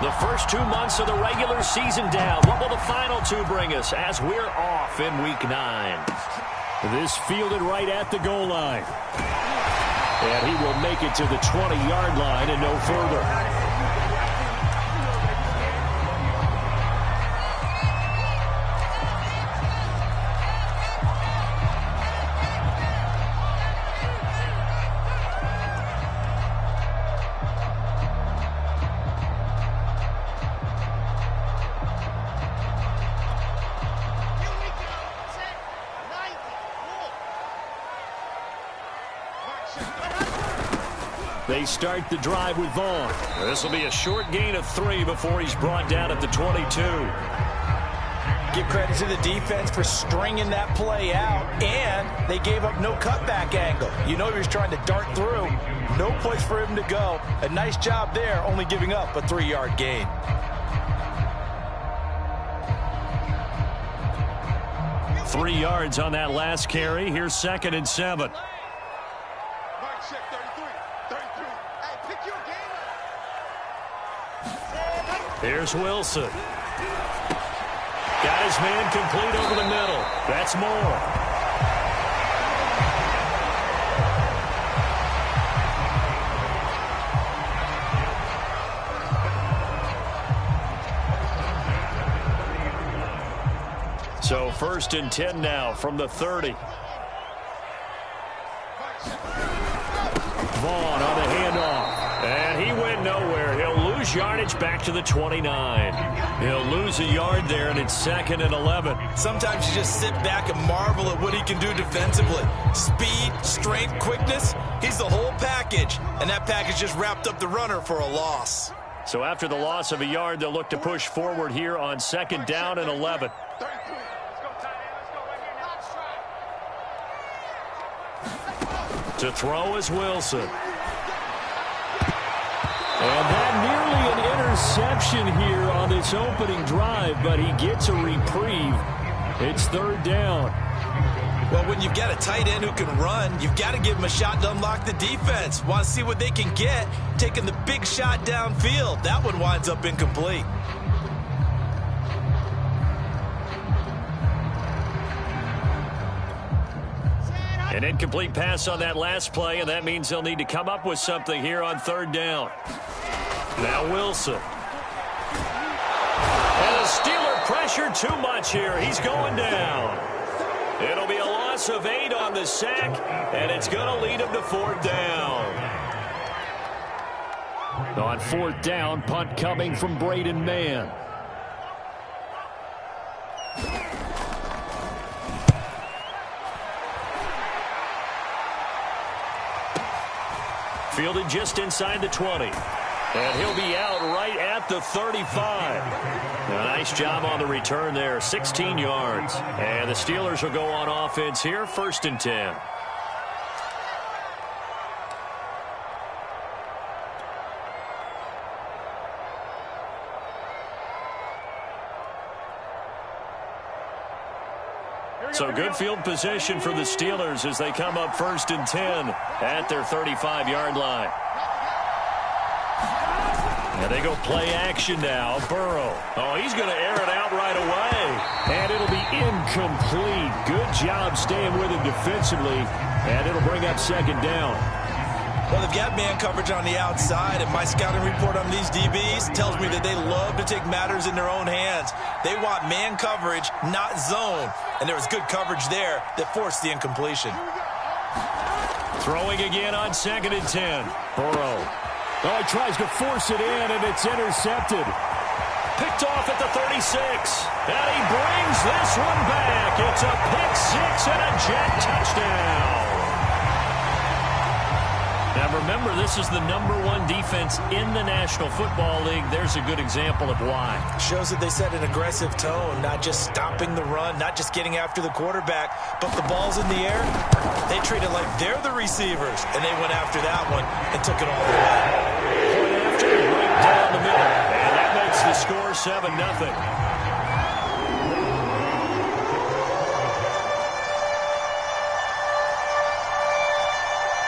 The first 2 months of the regular season down. What will the final two bring us as we're off in Week 9? This fielded right at the goal line. And he will make it to the 20-yard line and no further. They start the drive with Vaughn. This will be a short gain of 3 before he's brought down at the 22. Give credit to the defense for stringing that play out, and they gave up no cutback angle. You know he was trying to dart through. No place for him to go. A nice job there, only giving up a 3-yard gain. Three yards on that last carry. Here's 2nd and 7. Here's Wilson. Got his man complete over the middle. That's Moore. So 1st and 10 now from the 30. Vaughn on the handoff. And he went nowhere. He'll lose yardage back to the 29. He'll lose a yard there, and it's 2nd and 11. Sometimes you just sit back and marvel at what he can do defensively. Speed, strength, quickness. He's the whole package. And that package just wrapped up the runner for a loss. So after the loss of a yard, they'll look to push forward here on 2nd down and 11. To throw is Wilson. And that nearly an interception here on this opening drive, but he gets a reprieve. It's 3rd down. Well, when you've got a tight end who can run, you've got to give him a shot to unlock the defense. Want to see what they can get, taking the big shot downfield. That one winds up incomplete. An incomplete pass on that last play, and that means they'll need to come up with something here on 3rd down. Now Wilson. And the Steeler pressure too much here. He's going down. It'll be a loss of 8 on the sack, and it's going to lead him to 4th down. On 4th down, punt coming from Braden Mann. Fielded just inside the 20. And he'll be out right at the 35. A nice job on the return there, 16 yards. And the Steelers will go on offense here, 1st and 10. So good field position for the Steelers as they come up 1st and 10 at their 35-yard line. And they go play action now. Burrow. Oh, he's going to air it out right away. And it'll be incomplete. Good job staying with him defensively. And it'll bring up 2nd down. Well, they've got man coverage on the outside, and my scouting report on these DBs tells me that they love to take matters in their own hands. They want man coverage, not zone. And there was good coverage there that forced the incompletion. Throwing again on 2nd and 10. Burrow. Oh, he tries to force it in, and it's intercepted. Picked off at the 36. And he brings this one back. It's a pick 6 and a jet touchdown. Now, remember, this is the #1 defense in the National Football League. There's a good example of why. Shows that they set an aggressive tone, not just stopping the run, not just getting after the quarterback, but the ball's in the air. They treat it like they're the receivers, and they went after that one and took it all the way. Point after, right down the middle. And that makes the score 7-0.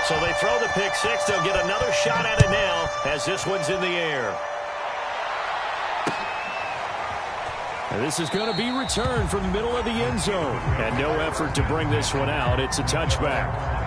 So they throw the pick 6. They'll get another shot at it now as this one's in the air. And this is going to be returned from the middle of the end zone. And no effort to bring this one out. It's a touchback.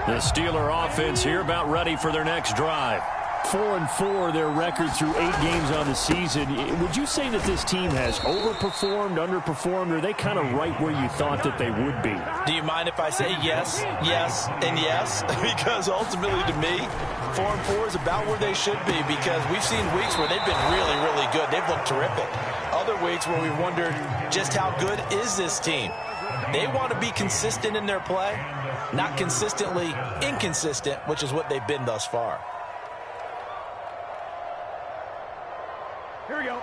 The Steeler offense here about ready for their next drive. 4-4, their record through 8 games on the season. Would you say that this team has overperformed, underperformed, or are they kind of right where you thought that they would be? Do you mind if I say yes, yes, and yes? Because ultimately to me, 4-4 is about where they should be, because we've seen weeks where they've been really, really good. They've looked terrific. Other weeks where we wondered just how good is this team. They want to be consistent in their play, not consistently inconsistent, which is what they've been thus far. Here we go.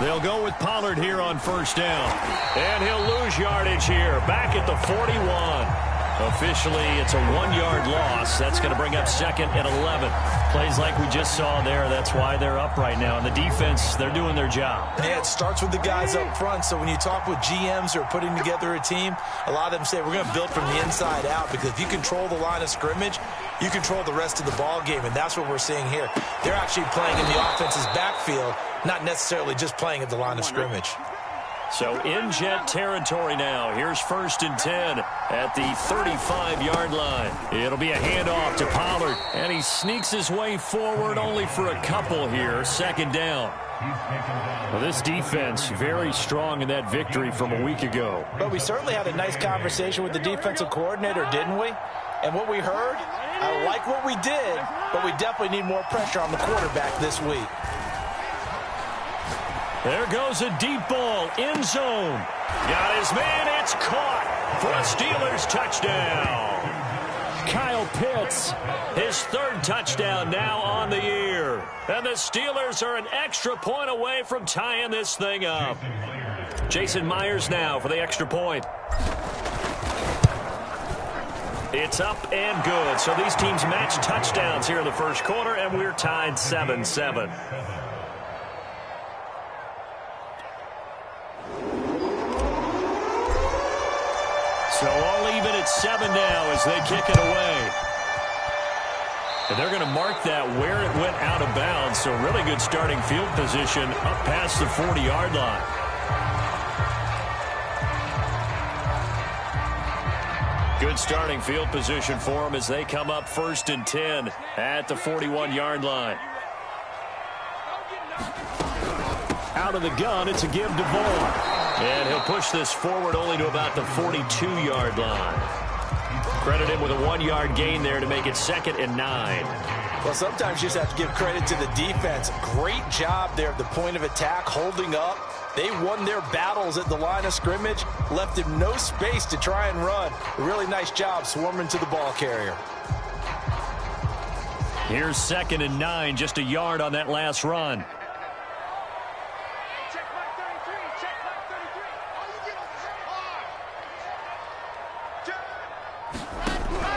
They'll go with Pollard here on first down. And he'll lose yardage here, back at the 41. Officially, it's a 1-yard loss. That's going to bring up 2nd and 11. Plays like we just saw there. That's why they're up right now. And the defense, they're doing their job. Yeah, it starts with the guys up front. So when you talk with GMs who are putting together a team, a lot of them say we're going to build from the inside out, because if you control the line of scrimmage, you control the rest of the ball game, and that's what we're seeing here. They're actually playing in the offense's backfield, not necessarily just playing at the line of scrimmage. So in Jet territory now. Here's 1st and 10 at the 35-yard line. It'll be a handoff to Pollard, and he sneaks his way forward only for a couple here. 2nd down. Well, this defense very strong in that victory from a week ago. But we certainly had a nice conversation with the defensive coordinator, didn't we? And what we heard, I like what we did, but we definitely need more pressure on the quarterback this week. There goes a deep ball, end zone. Got his man, it's caught for a Steelers touchdown. Kyle Pitts, his 3rd touchdown now on the year. And the Steelers are an extra point away from tying this thing up. Jason Myers now for the extra point. It's up and good. So these teams match touchdowns here in the first quarter, and we're tied 7-7. So all even at 7 now as they kick it away. And they're going to mark that where it went out of bounds. So really good starting field position up past the 40-yard line. Good starting field position for them as they come up 1st and 10 at the 41-yard line. Out of the gun, it's a give to Vaughn. And he'll push this forward only to about the 42-yard line. Credit him with a 1-yard gain there to make it 2nd and 9. Well, sometimes you just have to give credit to the defense. Great job there at the point of attack, holding up. They won their battles at the line of scrimmage, left him no space to try and run. A really nice job swarming to the ball carrier. Here's 2nd and 9, just a yard on that last run.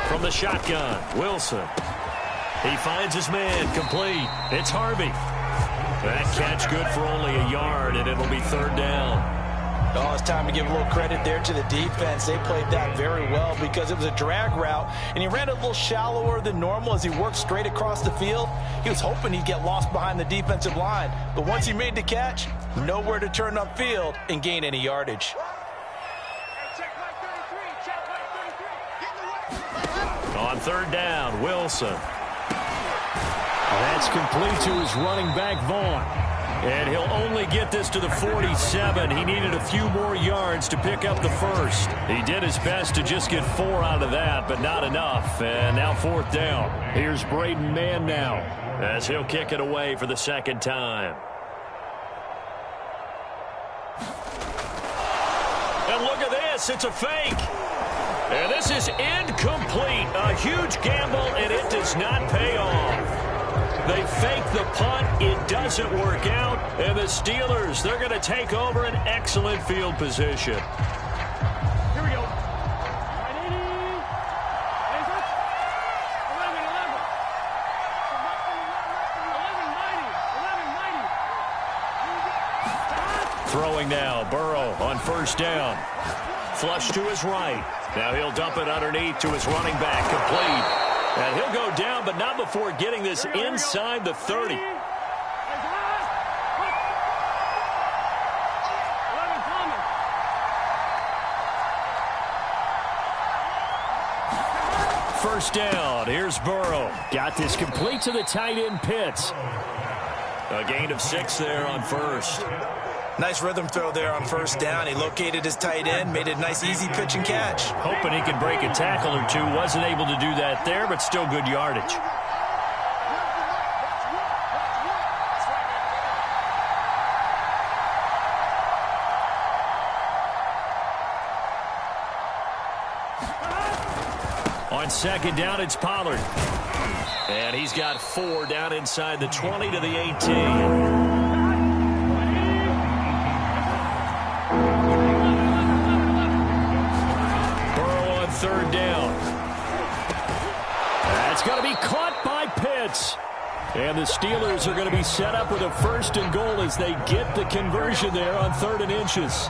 From the shotgun, Wilson. He finds his man, complete. It's Harvey. That catch good for only a yard, and it'll be 3rd down. Oh, it's time to give a little credit there to the defense. They played that very well because it was a drag route, and he ran a little shallower than normal as he worked straight across the field. He was hoping he'd get lost behind the defensive line, but once he made the catch, nowhere to turn upfield and gain any yardage. On 3rd down, Wilson. That's complete to his running back, Vaughn. And he'll only get this to the 47. He needed a few more yards to pick up the 1st. He did his best to just get 4 out of that, but not enough. And now 4th down. Here's Braden Mann now as he'll kick it away for the 2nd time. And look at this. It's a fake. And this is incomplete. A huge gamble, and it does not pay off. They fake the punt. It doesn't work out. And the Steelers, they're going to take over an excellent field position. Here we go. Throwing now, Burrow on first down. Flush to his right. Now he'll dump it underneath to his running back, complete. And he'll go down, but not before getting this inside the 30. First down, here's Burrow. Got this complete to the tight end, Pitts. A gain of 6 there on first. Nice rhythm throw there on first down. He located his tight end, made a nice easy pitch and catch. Hoping he could break a tackle or two. Wasn't able to do that there, but still good yardage. On second down, it's Pollard. And he's got 4 down inside the 20 to the 18. Third down. That's going to be caught by Pitts. And the Steelers are going to be set up with a first and goal as they get the conversion there on 3rd and inches.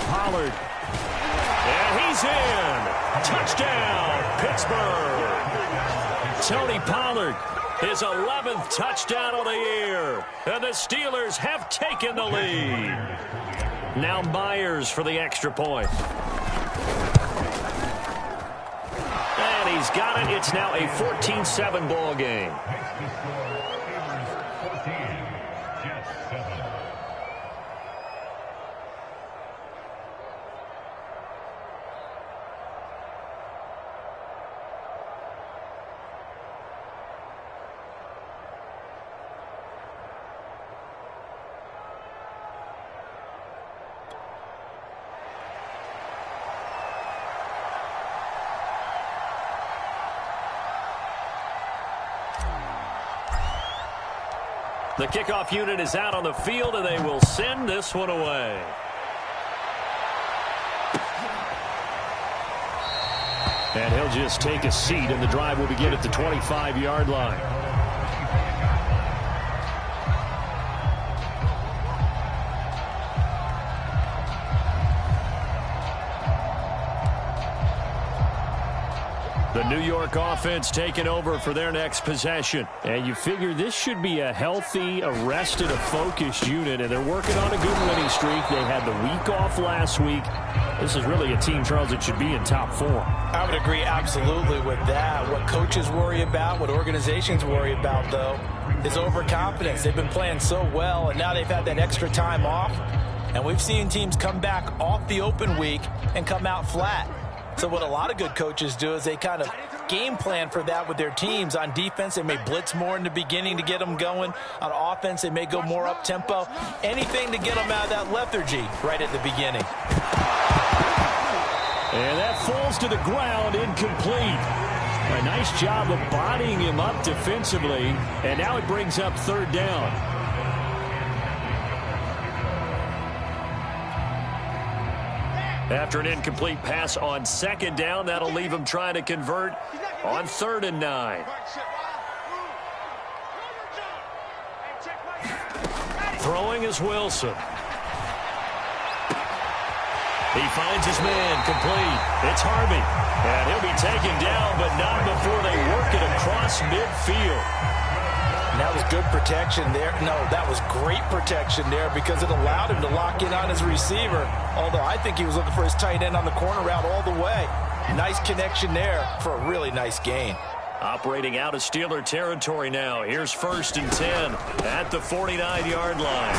Pollard. And he's in. Touchdown, Pittsburgh. Tony Pollard. His 11th touchdown of the year. And the Steelers have taken the lead. Now Myers for the extra point. And he's got it. It's now a 14-7 ball game. The kickoff unit is out on the field, and they will send this one away. And he'll just take a seat, and the drive will begin at the 25-yard line. The New York offense taking over for their next possession. And you figure this should be a healthy, a rested, a focused unit, and they're working on a good winning streak. They had the week off last week. This is really a team, Charles, that should be in top form. I would agree absolutely with that. What coaches worry about, what organizations worry about, though, is overconfidence. They've been playing so well, and now they've had that extra time off. And we've seen teams come back off the open week and come out flat. So what a lot of good coaches do is they kind of game plan for that with their teams. On defense, they may blitz more in the beginning to get them going. On offense, they may go more up-tempo. Anything to get them out of that lethargy right at the beginning. And that falls to the ground, incomplete. A nice job of bodying him up defensively. And now it brings up 3rd down. After an incomplete pass on 2nd down, that'll leave him trying to convert on 3rd and 9. Throwing is Wilson. He finds his man, complete. It's Harvey. And he'll be taken down, but not before they work it across midfield. And that was good protection there. No, that was great protection there because it allowed him to lock in on his receiver. Although I think he was looking for his tight end on the corner route all the way. Nice connection there for a really nice gain. Operating out of Steeler territory now. Here's 1st and 10 at the 49-yard line.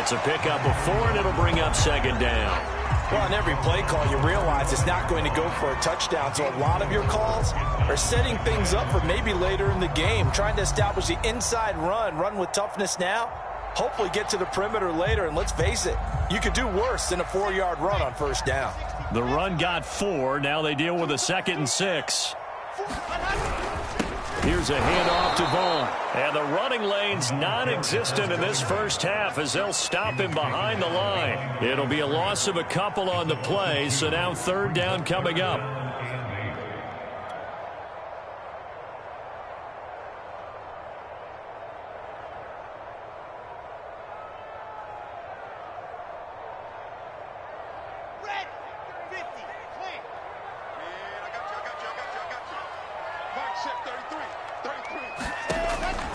It's a pickup of 4, and it'll bring up 2nd down. Well, on every play call, you realize it's not going to go for a touchdown. So a lot of your calls are setting things up for maybe later in the game, trying to establish the inside run with toughness now, hopefully get to the perimeter later. And let's face it, you could do worse than a 4-yard run on 1st down. The run got 4. Now they deal with a 2nd and 6. Here's a handoff to Vaughn. And the running lane's non-existent in this first half as they'll stop him behind the line. It'll be a loss of a couple on the play, so now 3rd down coming up.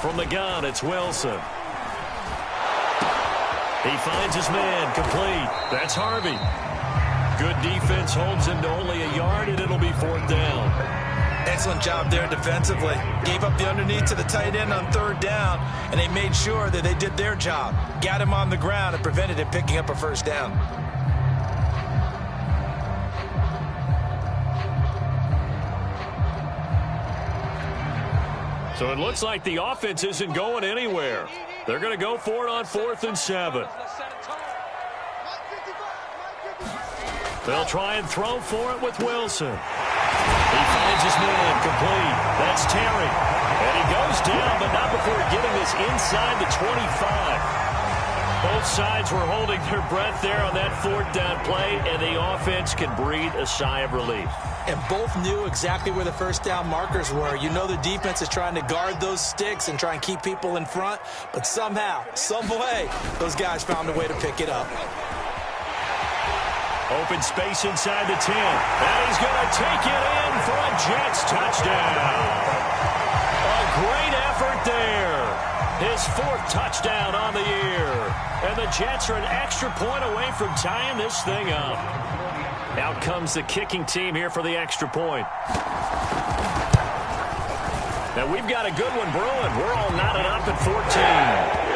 From the gun, it's Wilson. He finds his man, complete. That's Harvey. Good defense holds him to only a yard, and it'll be 4th down. Excellent job there defensively. Gave up the underneath to the tight end on 3rd down, and they made sure that they did their job. Got him on the ground and prevented him picking up a 1st down. So it looks like the offense isn't going anywhere. They're going to go for it on 4th and 7. They'll try and throw for it with Wilson. He finds his man, complete. That's Terry. And he goes down, but not before getting this inside the 25. Both sides were holding their breath there on that 4th down play, and the offense can breathe a sigh of relief. And both knew exactly where the 1st down markers were. You know the defense is trying to guard those sticks and try and keep people in front, but somehow, some way, those guys found a way to pick it up. Open space inside the 10. And he's going to take it in for a Jets touchdown. A great effort there. His 4th touchdown on the year. And the Jets are an extra point away from tying this thing up. Out comes the kicking team here for the extra point. Now we've got a good one brewing. We're all knotted up at 14.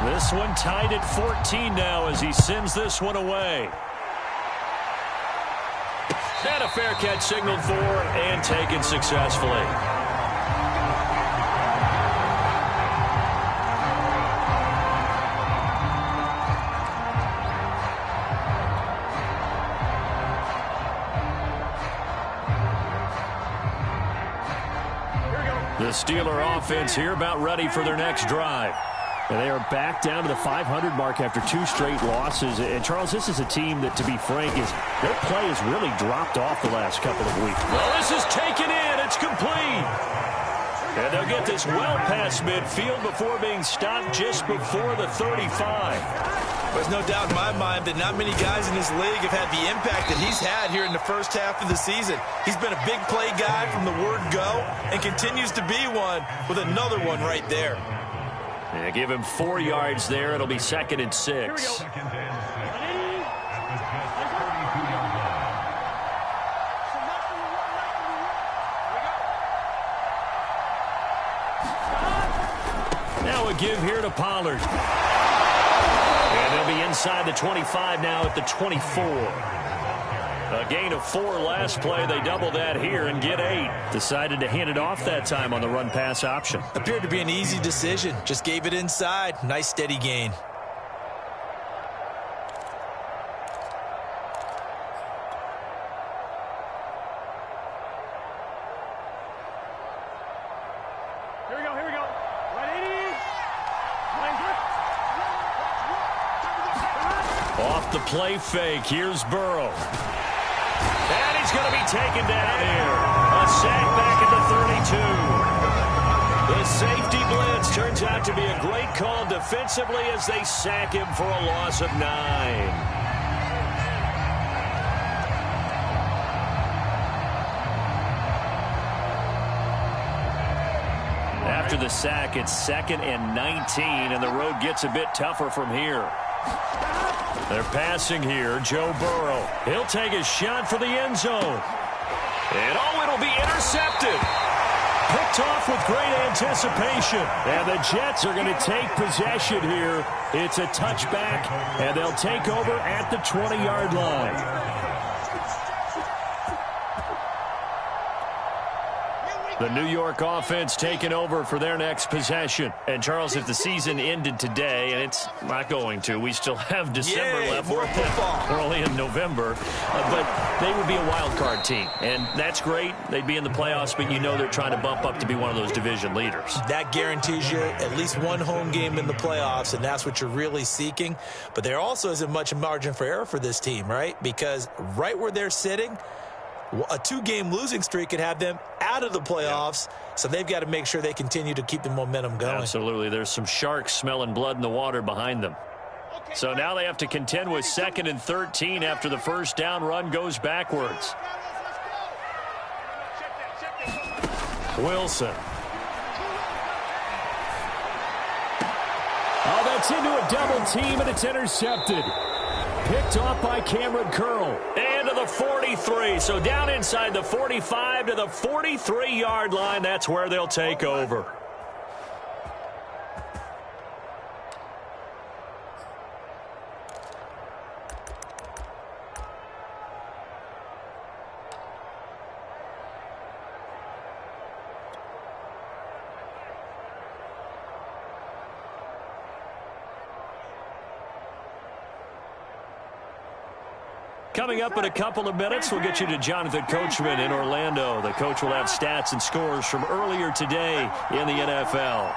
This one tied at 14 now as he sends this one away. And a fair catch signaled for and taken successfully. The Steeler offense here about ready for their next drive. And they are back down to the 500 mark after 2 straight losses. And, Charles, this is a team that, to be frank, their play has really dropped off the last couple of weeks. Well, this is taken in. It's complete. And they'll get this well past midfield before being stopped just before the 35. There's no doubt in my mind that not many guys in this league have had the impact that he's had here in the first half of the season. He's been a big play guy from the word go and continues to be one with another one right there. Yeah, give him 4 yards there. It'll be 2nd and 6. Now a give here to Pollard. And they'll be inside the 25 now at the 24. A gain of 4 last play. They double that here and get 8. Decided to hand it off that time on the run-pass option. Appeared to be an easy decision. Just gave it inside. Nice steady gain. Here we go, here we go. Right 80. Off the play fake. Here's Burrow. And he's going to be taken down here. A sack back at the 32. The safety blitz turns out to be a great call defensively as they sack him for a loss of 9. After the sack, it's 2nd and 19, and the road gets a bit tougher from here. They're passing here. Joe Burrow. He'll take a shot for the end zone. And it'll be intercepted. Picked off with great anticipation. And the Jets are going to take possession here. It's a touchback, and they'll take over at the 20-yard line. The New York offense taking over for their next possession. And, Charles, if the season ended today, and it's not going to, we still have December left. More football. We're only in November. But they would be a wild card team. And that's great. They'd be in the playoffs, but you know they're trying to bump up to be one of those division leaders. That guarantees you at least one home game in the playoffs, and that's what you're really seeking. But there also isn't much margin for error for this team, right? Because right where they're sitting, A 2-game losing streak could have them out of the playoffs, so they've got to make sure they continue to keep the momentum going. Absolutely. There's some sharks smelling blood in the water behind them. So now they have to contend with 2nd and 13 after the first down run goes backwards. Wilson. Oh, that's into a double team, and it's intercepted. Picked off by Cameron Curl. And to the 43. So down inside the 45 to the 43-yard line. That's where they'll take over. Coming up in a couple of minutes, we'll get you to Jonathan Coachman in Orlando. The coach will have stats and scores from earlier today in the NFL.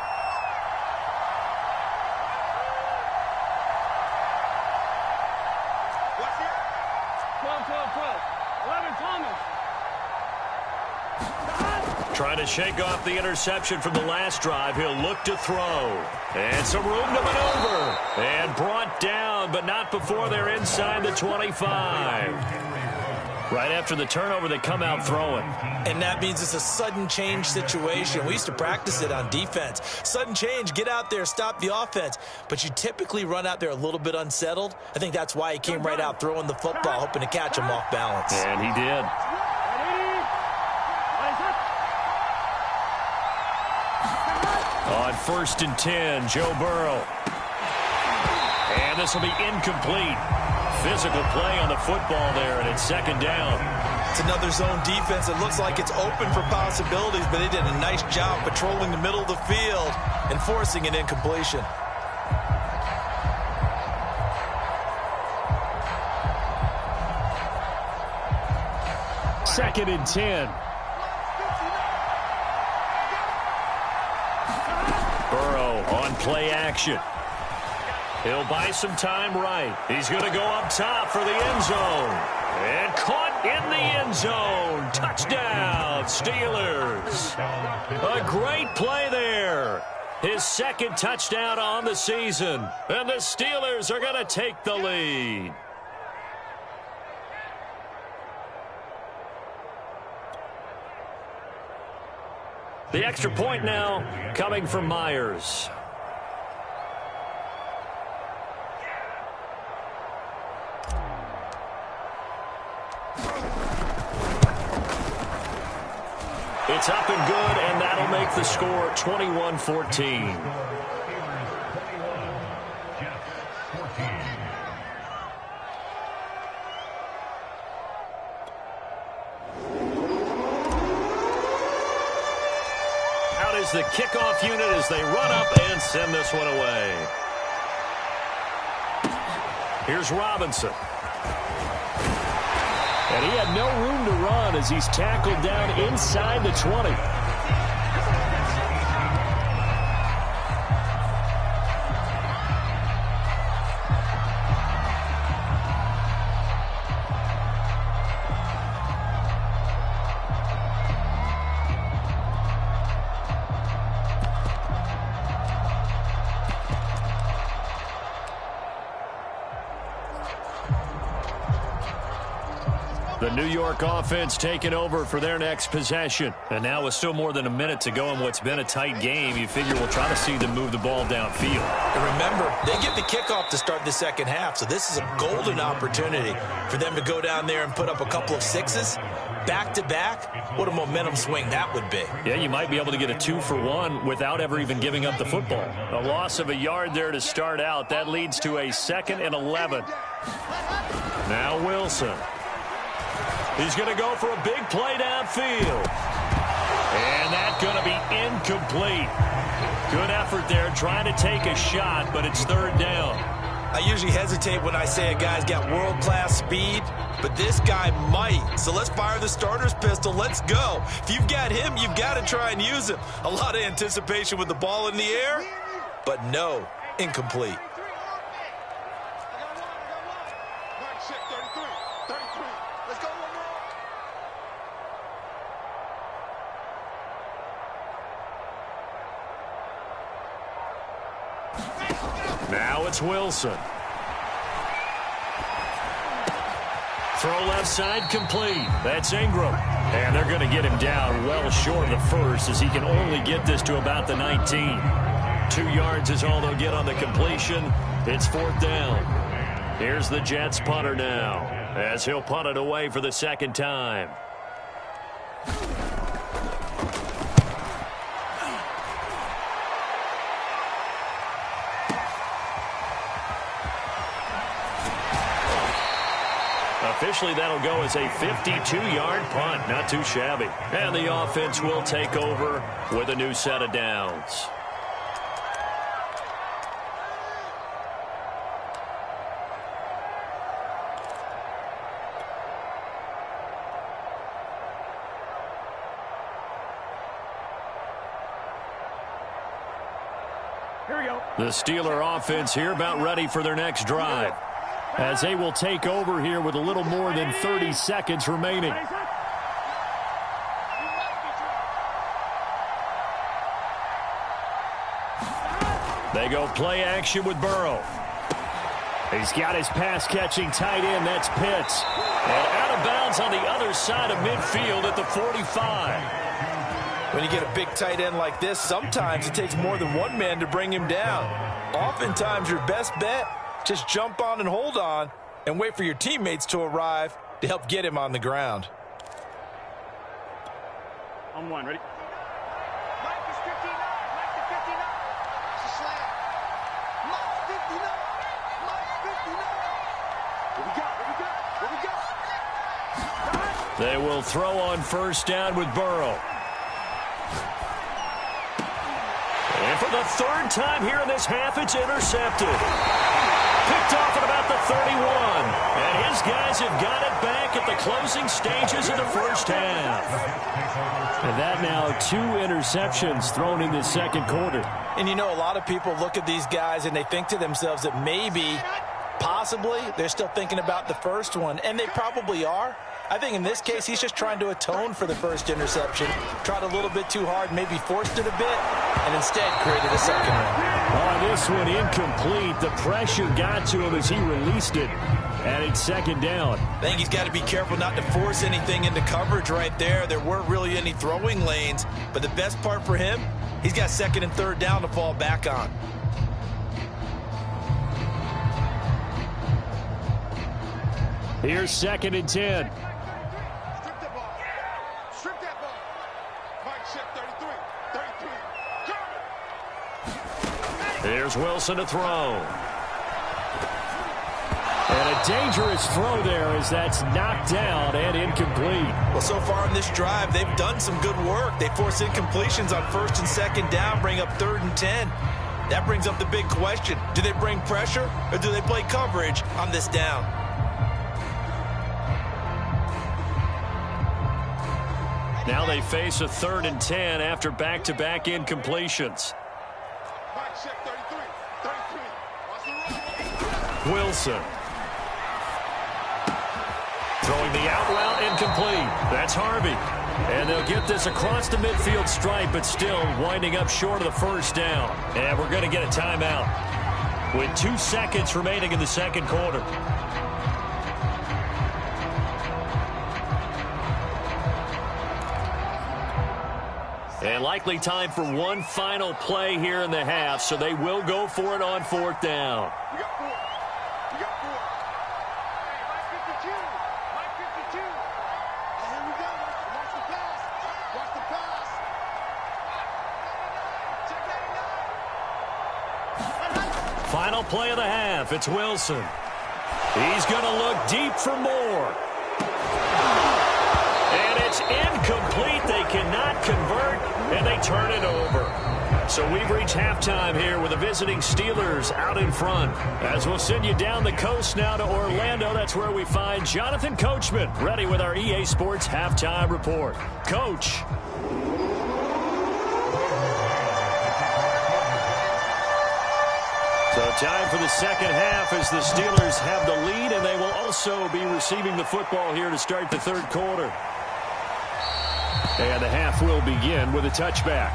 Trying to shake off the interception from the last drive. He'll look to throw. And some room to maneuver. And brought down, but not before they're inside the 25. Right after the turnover, they come out throwing. And that means it's a sudden change situation. We used to practice it on defense. Sudden change, get out there, stop the offense. But you typically run out there a little bit unsettled. I think that's why he came right out throwing the football, hoping to catch him off balance. And he did. On 1st and 10, Joe Burrow. And this will be incomplete. Physical play on the football there, and it's 2nd down. It's another zone defense. It looks like it's open for possibilities, but they did a nice job patrolling the middle of the field and forcing an incompletion. Second and 10. Burrow on play action. He'll buy some time right. He's going to go up top for the end zone. And caught in the end zone. Touchdown, Steelers. A great play there. His 2nd touchdown on the season. And the Steelers are going to take the lead. The extra point now coming from Myers. It's up and good, and that'll make the score 21-14. Out is the kickoff unit as they run up and send this one away. Here's Robinson. And he had no room to run as he's tackled down inside the 20. The New York offense taking over for their next possession. And now with still more than a minute to go in what's been a tight game, you figure we'll try to see them move the ball downfield. And remember, they get the kickoff to start the 2nd half, so this is a golden opportunity for them to go down there and put up a couple of 6s. Back-to-back, what a momentum swing that would be. Yeah, you might be able to get a 2-for-1 without ever even giving up the football. A loss of a yard there to start out. That leads to a 2nd and 11. Now Wilson. He's going to go for a big play downfield. And that's going to be incomplete. Good effort there trying to take a shot, but it's 3rd down. I usually hesitate when I say a guy's got world-class speed, but this guy might. So let's fire the starter's pistol. Let's go. If you've got him, you've got to try and use him. A lot of anticipation with the ball in the air, but no, incomplete. Now it's Wilson. Throw left side complete. That's Ingram. And they're going to get him down well short of the first as he can only get this to about the 19. 2 yards is all they'll get on the completion. It's 4th down. Here's the Jets punter now as he'll punt it away for the second time. Officially, that'll go as a 52-yard punt. Not too shabby. And the offense will take over with a new set of downs. Here we go. The Steeler offense here about ready for their next drive, as they will take over here with a little more than 30 seconds remaining. They go play action with Burrow. He's got his pass-catching tight end. That's Pitts. And out of bounds on the other side of midfield at the 45. When you get a big tight end like this, sometimes it takes more than one man to bring him down. Oftentimes, your best bet, just jump on and hold on and wait for your teammates to arrive to help get him on the ground. On one, ready? Mike is 59. Mike is 59. It's a slam. Mike's 59. Mike's 59. Here we go. Here we go. Here we go. They will throw on first down with Burrow. And for the 3rd time here in this half, it's intercepted. Picked off at about the 31. And his guys have got it back at the closing stages of the first half. And that now 2 interceptions thrown in this second quarter. And you know, a lot of people look at these guys and they think to themselves that maybe, possibly, they're still thinking about the first one. And they probably are. I think in this case, he's just trying to atone for the first interception. Tried a little bit too hard, maybe forced it a bit, and instead created a second one. On this one, incomplete. The pressure got to him as he released it. And it's 2nd down. I think he's got to be careful not to force anything into coverage right there. There weren't really any throwing lanes. But the best part for him, he's got 2nd and 3rd down to fall back on. Here's 2nd and 10. Strip that ball. Strip that ball. Mike check 33. 33. Go. Here's Wilson to throw. And a dangerous throw there as that's knocked down and incomplete. Well, so far in this drive, they've done some good work. They force incompletions on 1st and 2nd down, bring up 3rd and 10. That brings up the big question. Do they bring pressure or do they play coverage on this down? Now they face a 3rd and 10 after back-to-back incompletions. Mike check 33. 33. Watch the run. Wilson. Throwing the out route incomplete. That's Harvey. And they'll get this across the midfield stripe, but still winding up short of the first down. And we're going to get a timeout with 2 seconds remaining in the second quarter. And likely time for one final play here in the half, so they will go for it on 4th down. We got 4. We got 4. Hey, Mike 52. Mike 52. And here we go. Watch the pass. Watch the pass. Check 89. Final play of the half. It's Wilson. He's going to look deep for more. And it's incomplete. They cannot convert, and they turn it over. So we've reached halftime here with the visiting Steelers out in front. As we'll send you down the coast now to Orlando, that's where we find Jonathan Coachman, ready with our EA Sports Halftime Report. Coach. So time for the second half as the Steelers have the lead, and they will also be receiving the football here to start the third quarter. And the half will begin with a touchback.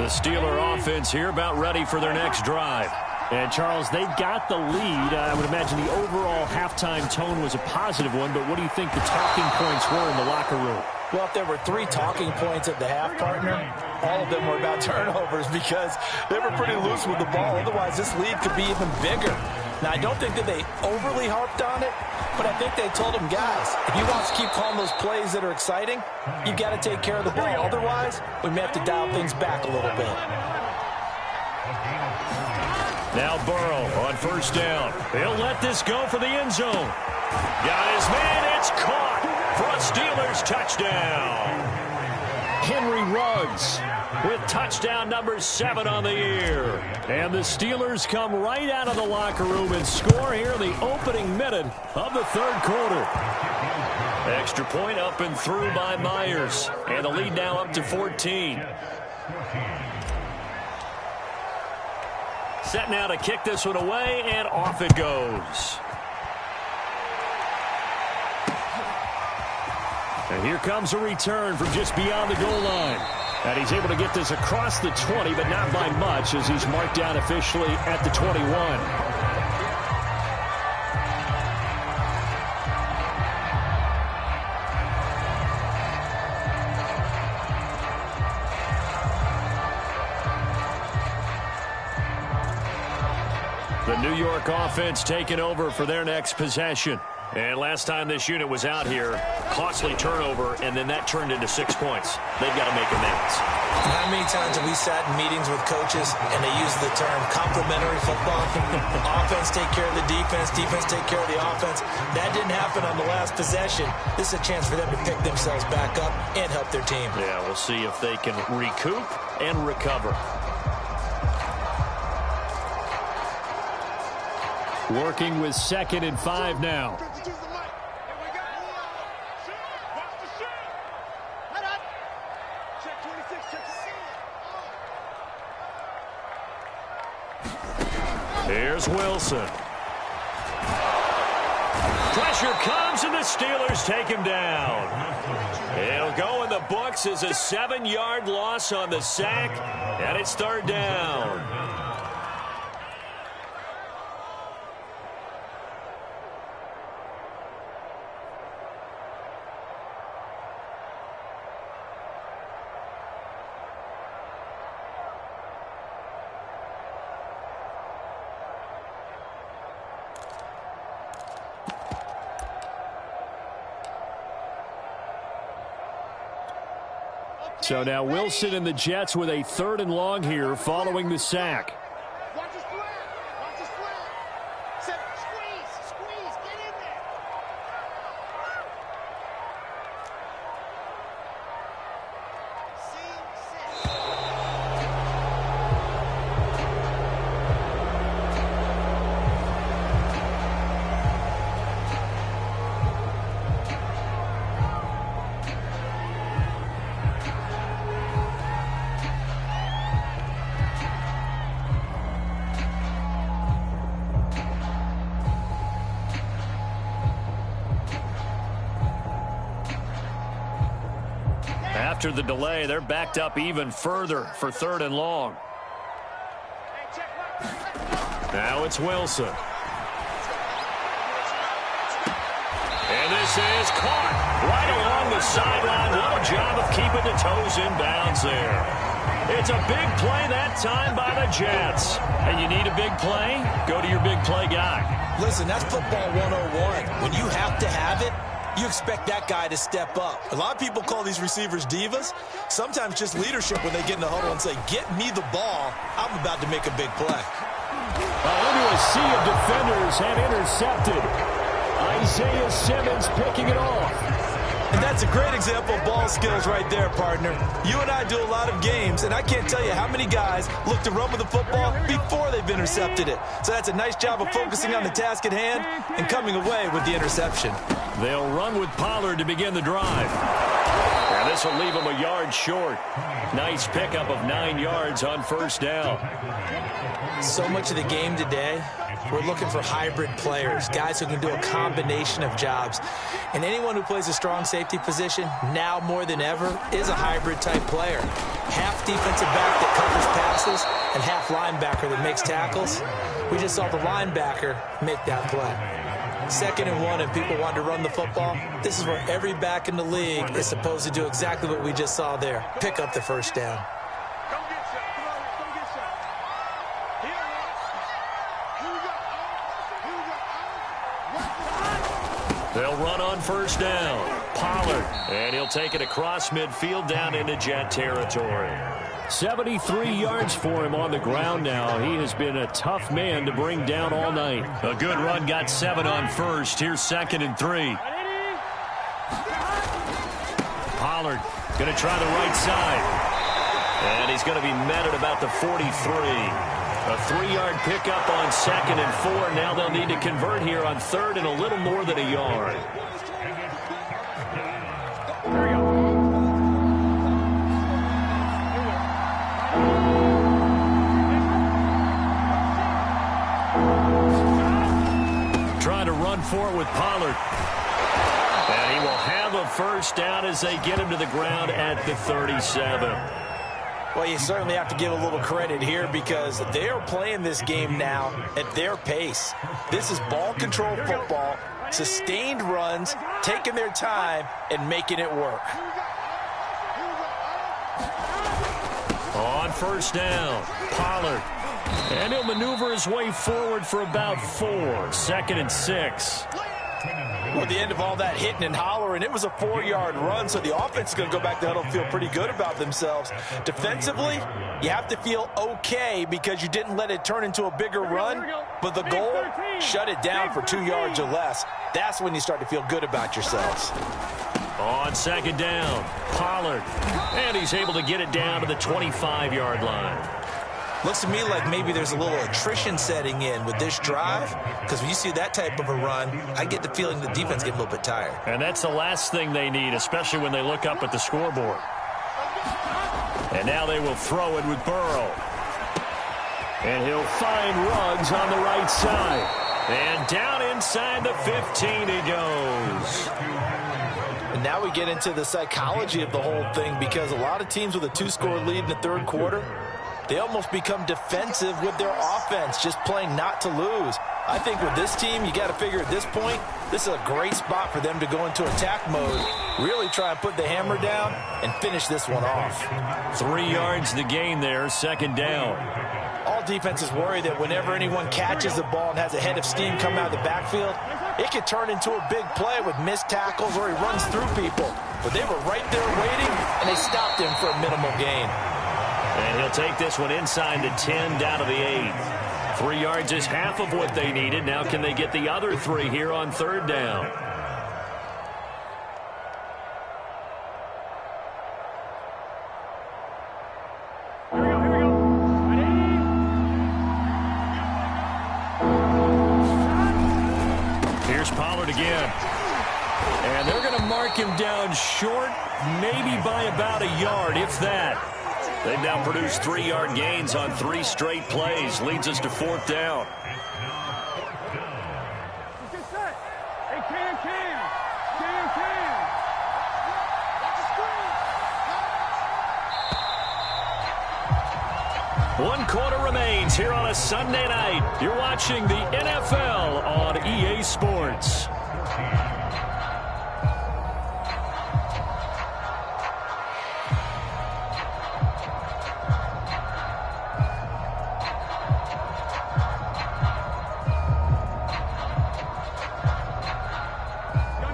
The Steeler offense here about ready for their next drive. And, Charles, they've got the lead. I would imagine the overall halftime tone was a positive one, but what do you think the talking points were in the locker room? Well, if there were 3 talking points at the half, partner, all of them were about turnovers because they were pretty loose with the ball. Otherwise, this lead could be even bigger. Now, I don't think that they overly harped on it, but I think they told them, guys, if you want us to keep calling those plays that are exciting, you've got to take care of the ball. Otherwise, we may have to dial things back a little bit. Now Burrow on first down. He'll let this go for the end zone. Got his man. It's caught for a Steelers touchdown. Henry Ruggs with touchdown number 7 on the year. And the Steelers come right out of the locker room and score here in the opening minute of the third quarter. Extra point up and through by Myers. And the lead now up to 14. Set now to kick this one away, and off it goes. And here comes a return from just beyond the goal line. And he's able to get this across the 20, but not by much as he's marked down officially at the 21. The New York offense taking over for their next possession. And last time this unit was out here, costly turnover, and then that turned into 6 points. They've got to make amends. How many times have we sat in meetings with coaches and they use the term complementary football? Offense take care of the defense, defense take care of the offense. That didn't happen on the last possession. This is a chance for them to pick themselves back up and help their team. Yeah, we'll see if they can recoup and recover. Working with 2nd and 5 now. Here's Wilson. Pressure comes, and the Steelers take him down. It'll go in the books as a 7-yard loss on the sack, and it's 3rd down. So now Wilson and the Jets with a 3rd and long here following the sack. Watch his flag. Watch his flag. Set, squeeze, get in there. After the delay, they're backed up even further for 3rd and long. Now it's Wilson. And this is caught right along the sideline. What a job of keeping the toes in bounds there. It's a big play that time by the Jets. And you need a big play? Go to your big play guy. Listen, that's football 101. When you have to have it, you expect that guy to step up. A lot of people call these receivers divas. Sometimes just leadership when they get in the huddle and say, get me the ball. I'm about to make a big play. Into a sea of defenders and intercepted. Isaiah Simmons picking it off. And that's a great example of ball skills right there, partner. You and I do a lot of games, and I can't tell you how many guys look to run with the football before they've intercepted it. So that's a nice job of focusing on the task at hand and coming away with the interception. They'll run with Pollard to begin the drive. And This will leave him a yard short. Nice pickup of 9 yards on first down. So much of the game today, we're looking for hybrid players, guys who can do a combination of jobs. And anyone who plays a strong safety position, now more than ever, is a hybrid-type player. Half defensive back that covers passes and half linebacker that makes tackles. We just saw the linebacker make that play. 2nd and 1 and people want to run the football. This is where every back in the league is supposed to do exactly what we just saw there. Pick up the first down. Come get some. Come on, come get some. Here we go. They'll run on first down. Pollard, and he'll take it across midfield down into jet territory. 73 yards for him on the ground now. He has been a tough man to bring down all night. A good run, got 7 on first. Here's 2nd and 3. Pollard going to try the right side. And he's going to be met at about the 43. A 3-yard pickup on 2nd and 4. Now they'll need to convert here on 3rd and a little more than a yard. Trying to run for it with Pollard. And he will have a first down as they get him to the ground at the 37. Well, you certainly have to give a little credit here because they are playing this game now at their pace. This is ball control football, sustained runs, taking their time, and making it work. On first down, Pollard. And he'll maneuver his way forward for about 4. 2nd and 6. Well, at the end of all that hitting and hollering, it was a 4-yard run, so the offense is going to go back to huddle and feel pretty good about themselves. Defensively, you have to feel okay because you didn't let it turn into a bigger run, but the goal, shut it down for 2 yards or less. That's when you start to feel good about yourselves. On 2nd down, Pollard. And he's able to get it down to the 25-yard line. Looks to me like maybe there's a little attrition setting in with this drive, because when you see that type of a run, I get the feeling the defense gets a little bit tired. And that's the last thing they need, especially when they look up at the scoreboard. And now they will throw it with Burrow. And he'll find Ruggs on the right side. And down inside the 15 he goes. And now we get into the psychology of the whole thing, because a lot of teams with a 2-score lead in the 3rd quarter, they almost become defensive with their offense, just playing not to lose. I think with this team, you got to figure at this point, this is a great spot for them to go into attack mode, really try and put the hammer down and finish this one off. 3 yards the gain there, 2nd down. All defenses worry that whenever anyone catches the ball and has a head of steam come out of the backfield, it could turn into a big play with missed tackles or he runs through people. But they were right there waiting, and they stopped him for a minimal gain. And he'll take this one inside the 10 down to the 8. 3 yards is half of what they needed. Now can they get the other 3 here on 3rd down? Here we go. Here's Pollard again. And they're going to mark him down short, maybe by about a yard, if that. They've now produced 3-yard gains on 3 straight plays. Leads us to 4th down. Get set. Hey, Cam. 1 quarter remains here on a Sunday night. You're watching the NFL on EA Sports.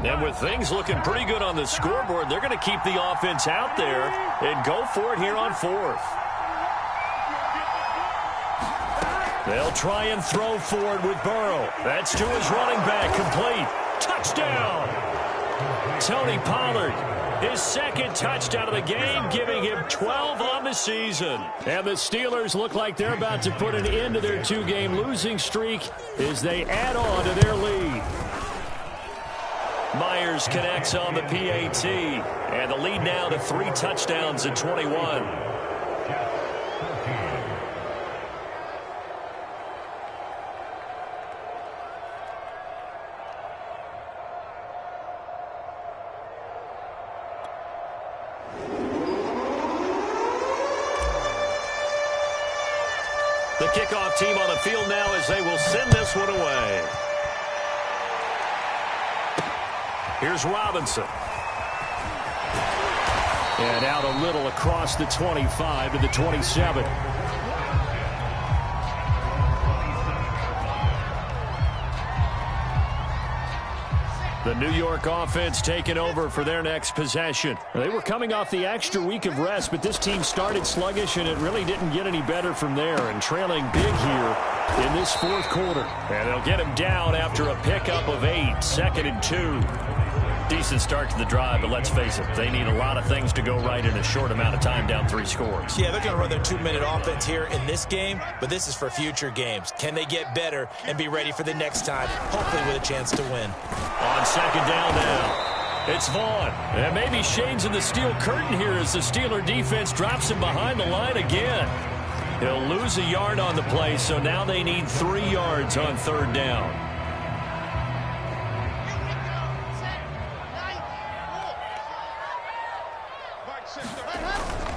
And with things looking pretty good on the scoreboard, they're going to keep the offense out there and go for it here on 4th. They'll try and throw forward with Burrow. That's to his running back, complete. Touchdown! Tony Pollard, his 2nd touchdown of the game, giving him 12 on the season. And the Steelers look like they're about to put an end to their 2-game losing streak as they add on to their lead. Myers connects on the PAT. And the lead now to 3 touchdowns at 21. The kickoff team on the field now as they will send this one away. Here's Robinson. And out a little across the 25 to the 27. The New York offense taking over for their next possession. They were coming off the extra week of rest, but this team started sluggish, and it really didn't get any better from there. And trailing big here in this fourth quarter. And they'll get him down after a pickup of 8, 2nd and 2. Decent start to the drive, but let's face it, they need a lot of things to go right in a short amount of time, down 3 scores. Yeah, they're going to run their 2-minute offense here in this game, but this is for future games. Can they get better and be ready for the next time, hopefully with a chance to win? On 2nd down now, it's Vaughn. And maybe Shane's in the steel curtain here as the Steeler defense drops him behind the line again. He'll lose a yard on the play, so now they need 3 yards on 3rd down.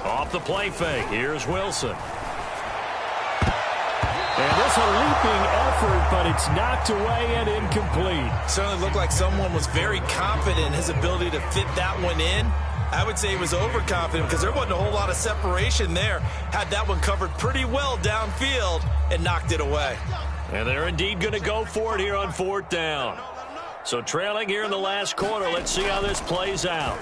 Off the play fake, here's Wilson. And this a leaping effort, but it's knocked away and incomplete. Certainly looked like someone was very confident in his ability to fit that one in. I would say he was overconfident because there wasn't a whole lot of separation there. Had that one covered pretty well downfield and knocked it away. And they're indeed going to go for it here on 4th down. So trailing here in the last quarter, let's see how this plays out.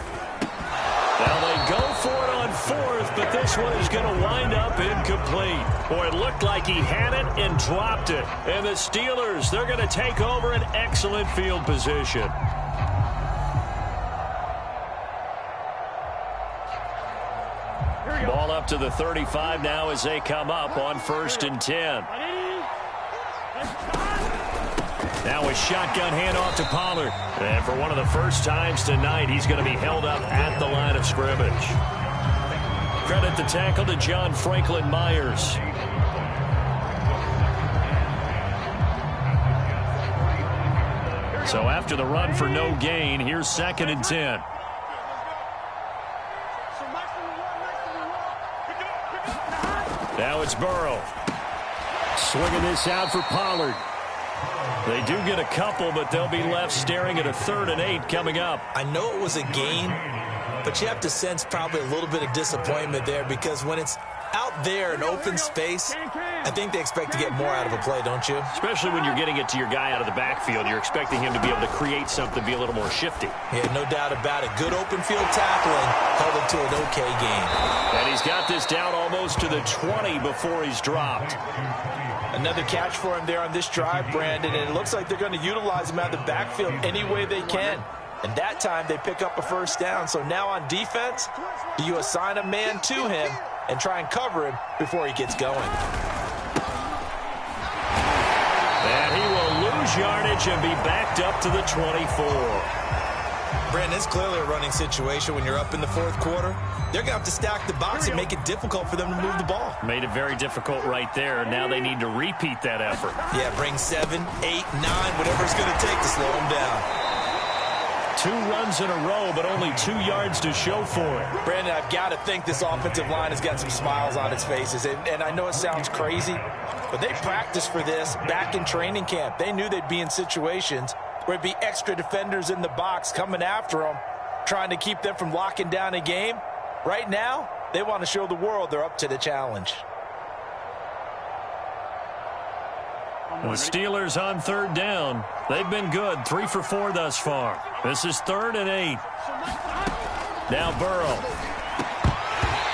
Now they go for it on 4th, but this one is going to wind up incomplete. Boy, it looked like he had it and dropped it. And the Steelers, they're going to take over an excellent field position. Ball up to the 35 now as they come up on 1st and 10. Now a shotgun handoff to Pollard. And for one of the first times tonight, he's going to be held up at the line of scrimmage. Credit the tackle to John Franklin Myers. So after the run for no gain, here's 2nd and 10. Now it's Burrow. Swinging this out for Pollard. They do get a couple, but they'll be left staring at a 3rd and 8 coming up. I know it was a gain, but you have to sense probably a little bit of disappointment there because when it's out there in open space, I think they expect to get more out of a play, don't you? Especially when you're getting it to your guy out of the backfield. You're expecting him to be able to create something, be a little more shifty. Yeah, no doubt about it. Good open field tackling held it to an okay game. And he's got this down almost to the 20 before he's dropped. Another catch for him there on this drive, Brandon, and it looks like they're going to utilize him out of the backfield any way they can. And that time they pick up a 1st down. So now on defense, do you assign a man to him and try and cover him before he gets going? And he will lose yardage and be backed up to the 24. Brandon, it's clearly a running situation when you're up in the 4th quarter. They're going to have to stack the box and make it difficult for them to move the ball. Made it very difficult right there. Now they need to repeat that effort. Yeah, bring 7, 8, 9, whatever it's going to take to slow them down. 2 runs in a row, but only 2 yards to show for it. Brandon, I've got to think this offensive line has got some smiles on its faces. And I know it sounds crazy, but they practiced for this back in training camp. They knew they'd be in situations where it'd be extra defenders in the box coming after them, trying to keep them from locking down a game. Right now, they want to show the world they're up to the challenge. The Steelers on 3rd down. They've been good, 3 for 4 thus far. This is 3rd and 8. Now Burrow.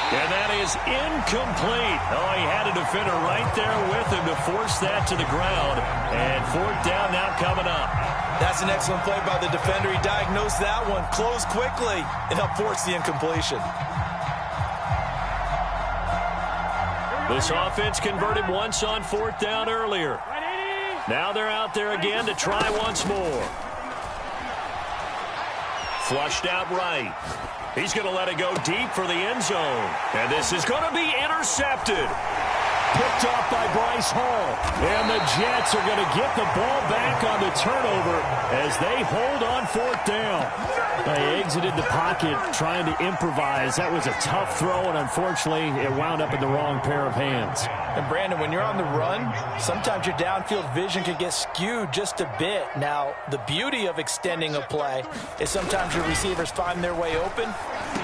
And that is incomplete. Oh, he had a defender right there with him to force that to the ground. And 4th down now coming up. That's an excellent play by the defender. He diagnosed that one, closed quickly, and helped force the incompletion. This offense converted once on 4th down earlier. Now they're out there again to try once more. Flushed out right. He's going to let it go deep for the end zone. And this is going to be intercepted. Picked off by Bryce Hall. And the Jets are going to get the ball back on the turnover as they hold on fourth down. They exited the pocket trying to improvise. That was a tough throw, and unfortunately, it wound up in the wrong pair of hands. And, Brandon, when you're on the run, sometimes your downfield vision can get skewed just a bit. Now, the beauty of extending a play is sometimes your receivers find their way open,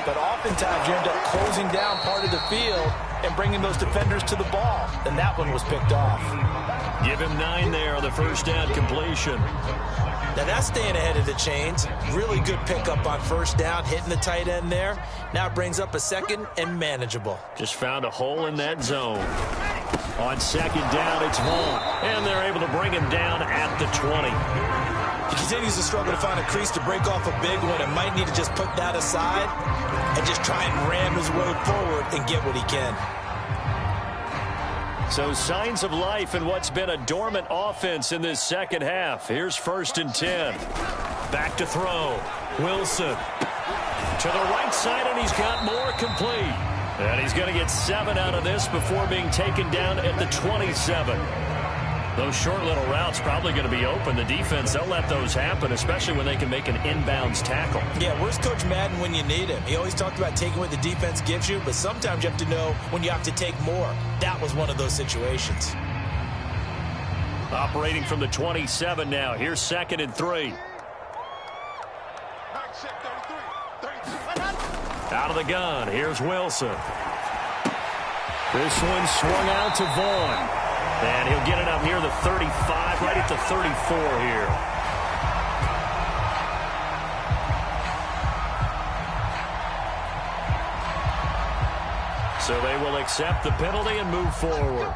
but oftentimes you end up closing down part of the field and bringing those defenders to the ball. And that one was picked off. Give him 9 there on the first down completion. Now that's staying ahead of the chains. Really good pickup on first down, hitting the tight end there. Now it brings up a second and manageable. Just found a hole in that zone. On second down, it's Vaughn. And they're able to bring him down at the 20. He continues to struggle to find a crease to break off a big one and might need to just put that aside and just try and ram his way forward and get what he can. So signs of life in what's been a dormant offense in this second half. Here's 1st and 10. Back to throw. Wilson to the right side, and he's got more complete. And he's going to get 7 out of this before being taken down at the 27. Those short little routes probably going to be open. The defense, they'll let those happen, especially when they can make an inbounds tackle. Yeah, where's Coach Madden when you need him? He always talked about taking what the defense gives you, but sometimes you have to know when you have to take more. That was one of those situations. Operating from the 27 now. Here's 2nd and 3. Out of the gun. Here's Wilson. This one swung out to Vaughn. And he'll get it up near the 35, right at the 34 here. So they will accept the penalty and move forward.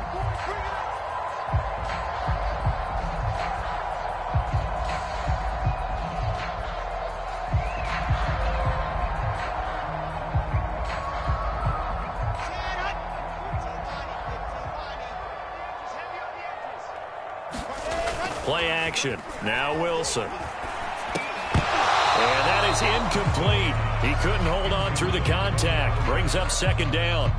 Play action. Now Wilson. And that is incomplete. He couldn't hold on through the contact. Brings up 2nd down.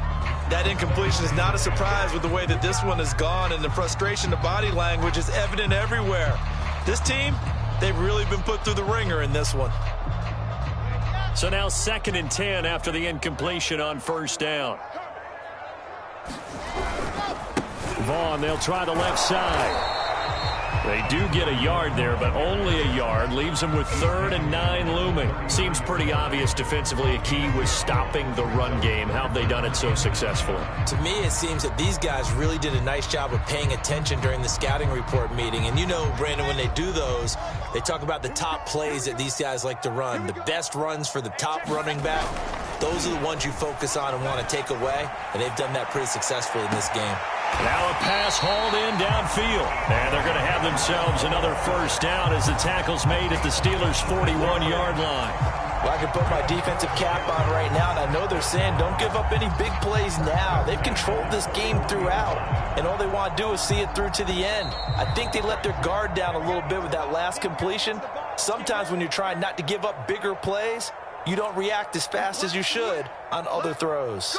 That incompletion is not a surprise with the way that this one has gone, and the frustration, the body language is evident everywhere. This team, they've really been put through the ringer in this one. So now 2nd and 10 after the incompletion on first down. Vaughn, they'll try the left side. They do get a yard there, but only a yard. Leaves them with 3rd and 9 looming. Seems pretty obvious defensively a key was stopping the run game. How have they done it so successfully? To me, it seems that these guys really did a nice job of paying attention during the scouting report meeting. And you know, Brandon, when they do those, they talk about the top plays that these guys like to run. The best runs for the top running back, those are the ones you focus on and want to take away. And they've done that pretty successfully in this game. Now a pass hauled in downfield. And they're going to have themselves another first down as the tackle's made at the Steelers' 41-yard line. Well, I can put my defensive cap on right now, and I know they're saying don't give up any big plays now. They've controlled this game throughout, and all they want to do is see it through to the end. I think they let their guard down a little bit with that last completion. Sometimes when you're trying not to give up bigger plays, you don't react as fast as you should on other throws.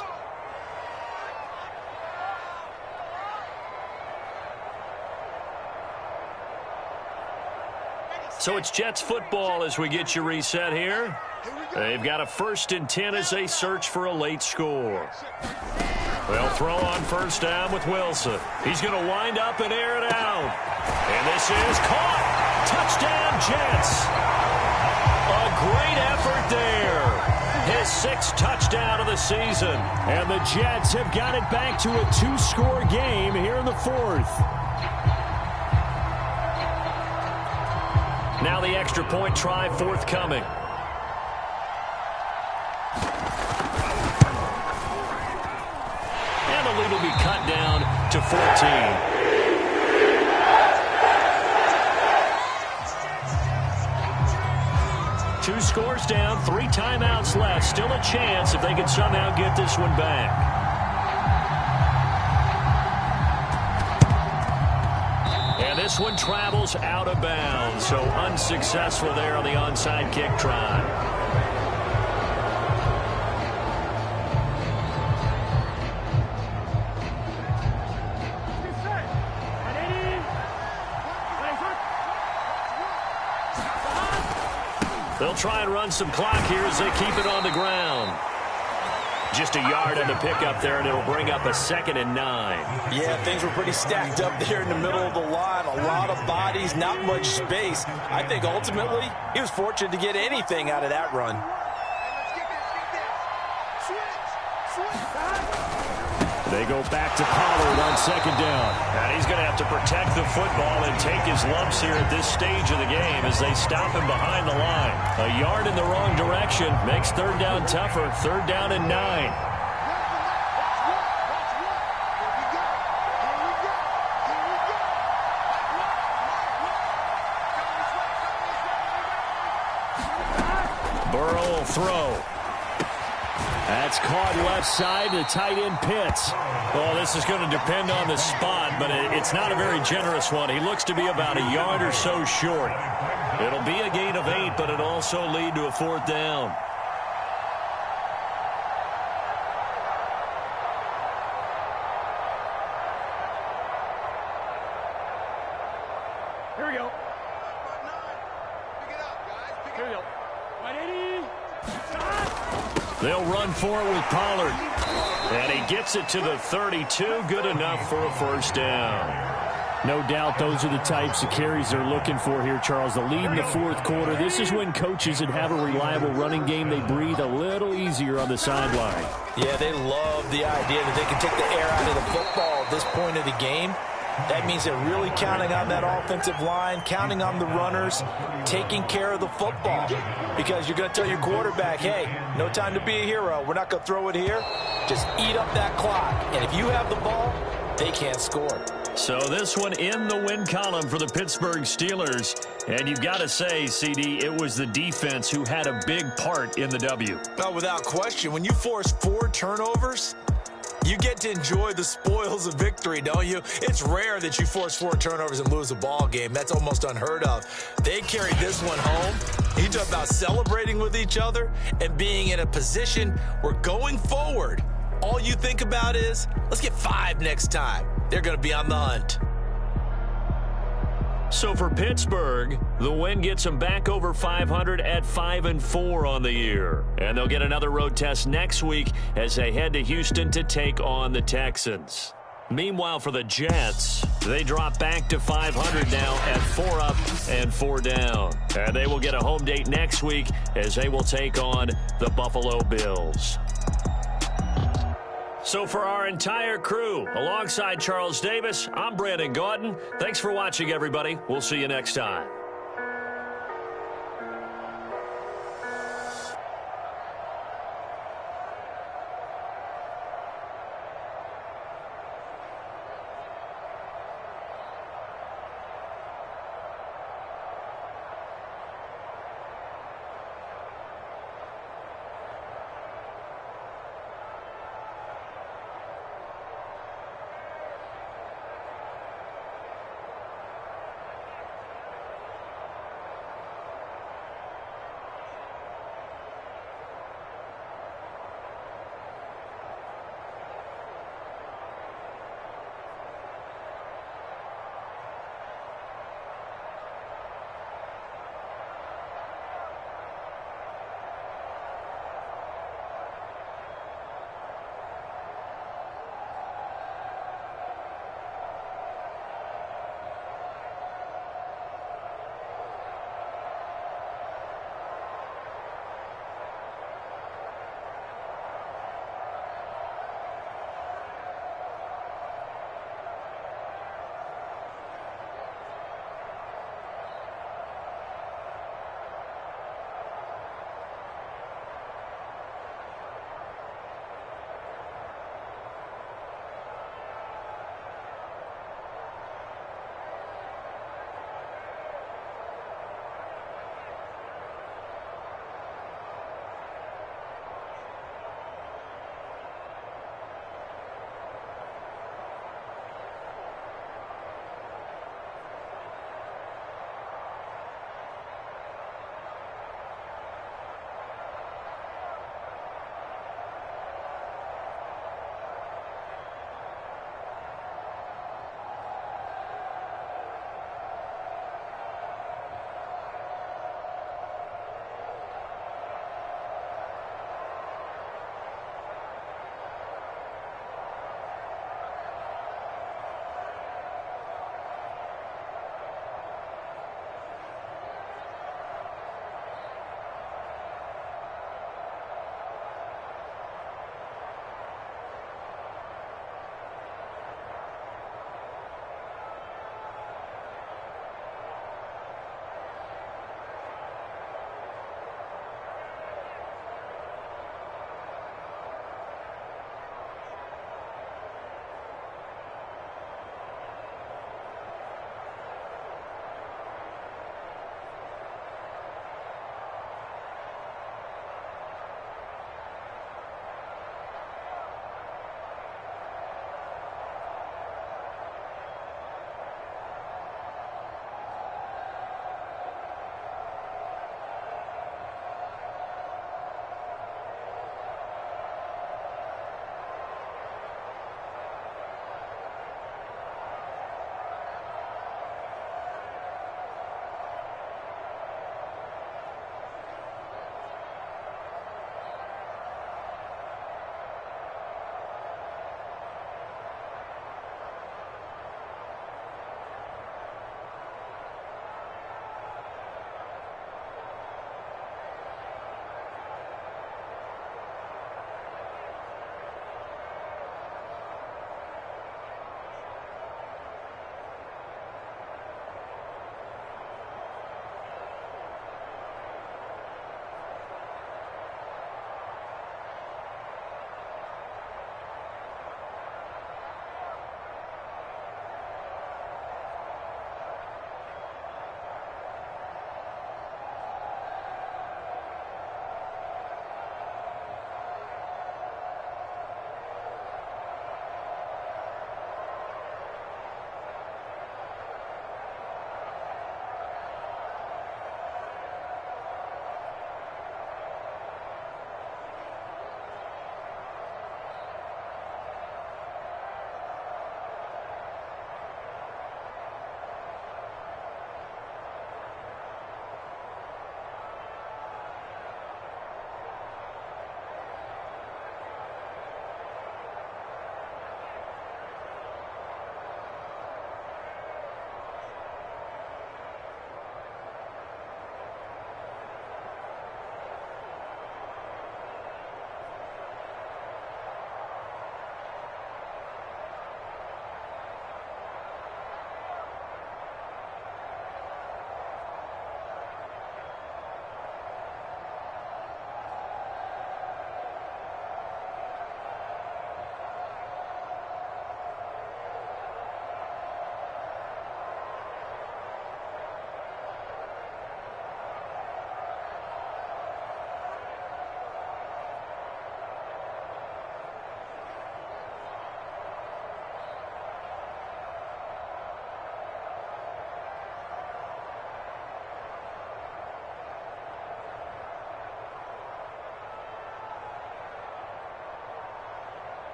So it's Jets football as we get you reset here. They've got a 1st and 10 as they search for a late score. They'll throw on first down with Wilson. He's going to wind up and air it out. And this is caught. Touchdown, Jets. A great effort there. His 6th touchdown of the season. And the Jets have got it back to a 2-score game here in the 4th. Now the extra point try forthcoming. And the lead will be cut down to 14. Two scores down, 3 timeouts left. Still a chance if they can somehow get this one back. And this this one travels out of bounds, so unsuccessful there on the onside kick try. They'll try and run some clock here as they keep it on the ground. Just a yard on the pickup there, and it'll bring up a 2nd and 9. Yeah, things were pretty stacked up there in the middle of the line. A lot of bodies, not much space. I think ultimately he was fortunate to get anything out of that run. They go back to Pollard on 2nd down. And he's going to have to protect the football and take his lumps here at this stage of the game as they stop him behind the line. A yard in the wrong direction makes 3rd down tougher. 3rd down and 9. Burrow will throw. That's caught left side to tight end Pitts. Well, this is going to depend on the spot, but it's not a very generous one. He looks to be about a yard or so short. It'll be a gain of 8, but it'll also lead to a 4th down. Here we go. Here we go. 180. They'll run for it with Pollard. And he gets it to the 32. Good enough for a 1st down. No doubt those are the types of carries they're looking for here, Charles. The lead in the 4th quarter. This is when coaches that have a reliable running game, they breathe a little easier on the sideline. Yeah, they love the idea that they can take the air out of the football at this point of the game. That means they're really counting on that offensive line, counting on the runners, taking care of the football. Because you're going to tell your quarterback, hey, no time to be a hero. We're not going to throw it here. Just eat up that clock. And if you have the ball, they can't score. So this one in the win column for the Pittsburgh Steelers. And you've got to say, CD, it was the defense who had a big part in the W. Well, without question, when you force 4 turnovers, you get to enjoy the spoils of victory, don't you? It's rare that you force 4 turnovers and lose a ball game. That's almost unheard of. They carried this one home. You talk about celebrating with each other and being in a position where going forward, all you think about is, let's get 5 next time. They're going to be on the hunt. So for Pittsburgh, the win gets them back over 500 at 5-4 on the year. And they'll get another road test next week as they head to Houston to take on the Texans. Meanwhile, for the Jets, they drop back to 500 now at 4 up and 4 down. And they will get a home date next week as they will take on the Buffalo Bills. So for our entire crew, alongside Charles Davis, I'm Brandon Gaudin. Thanks for watching, everybody. We'll see you next time.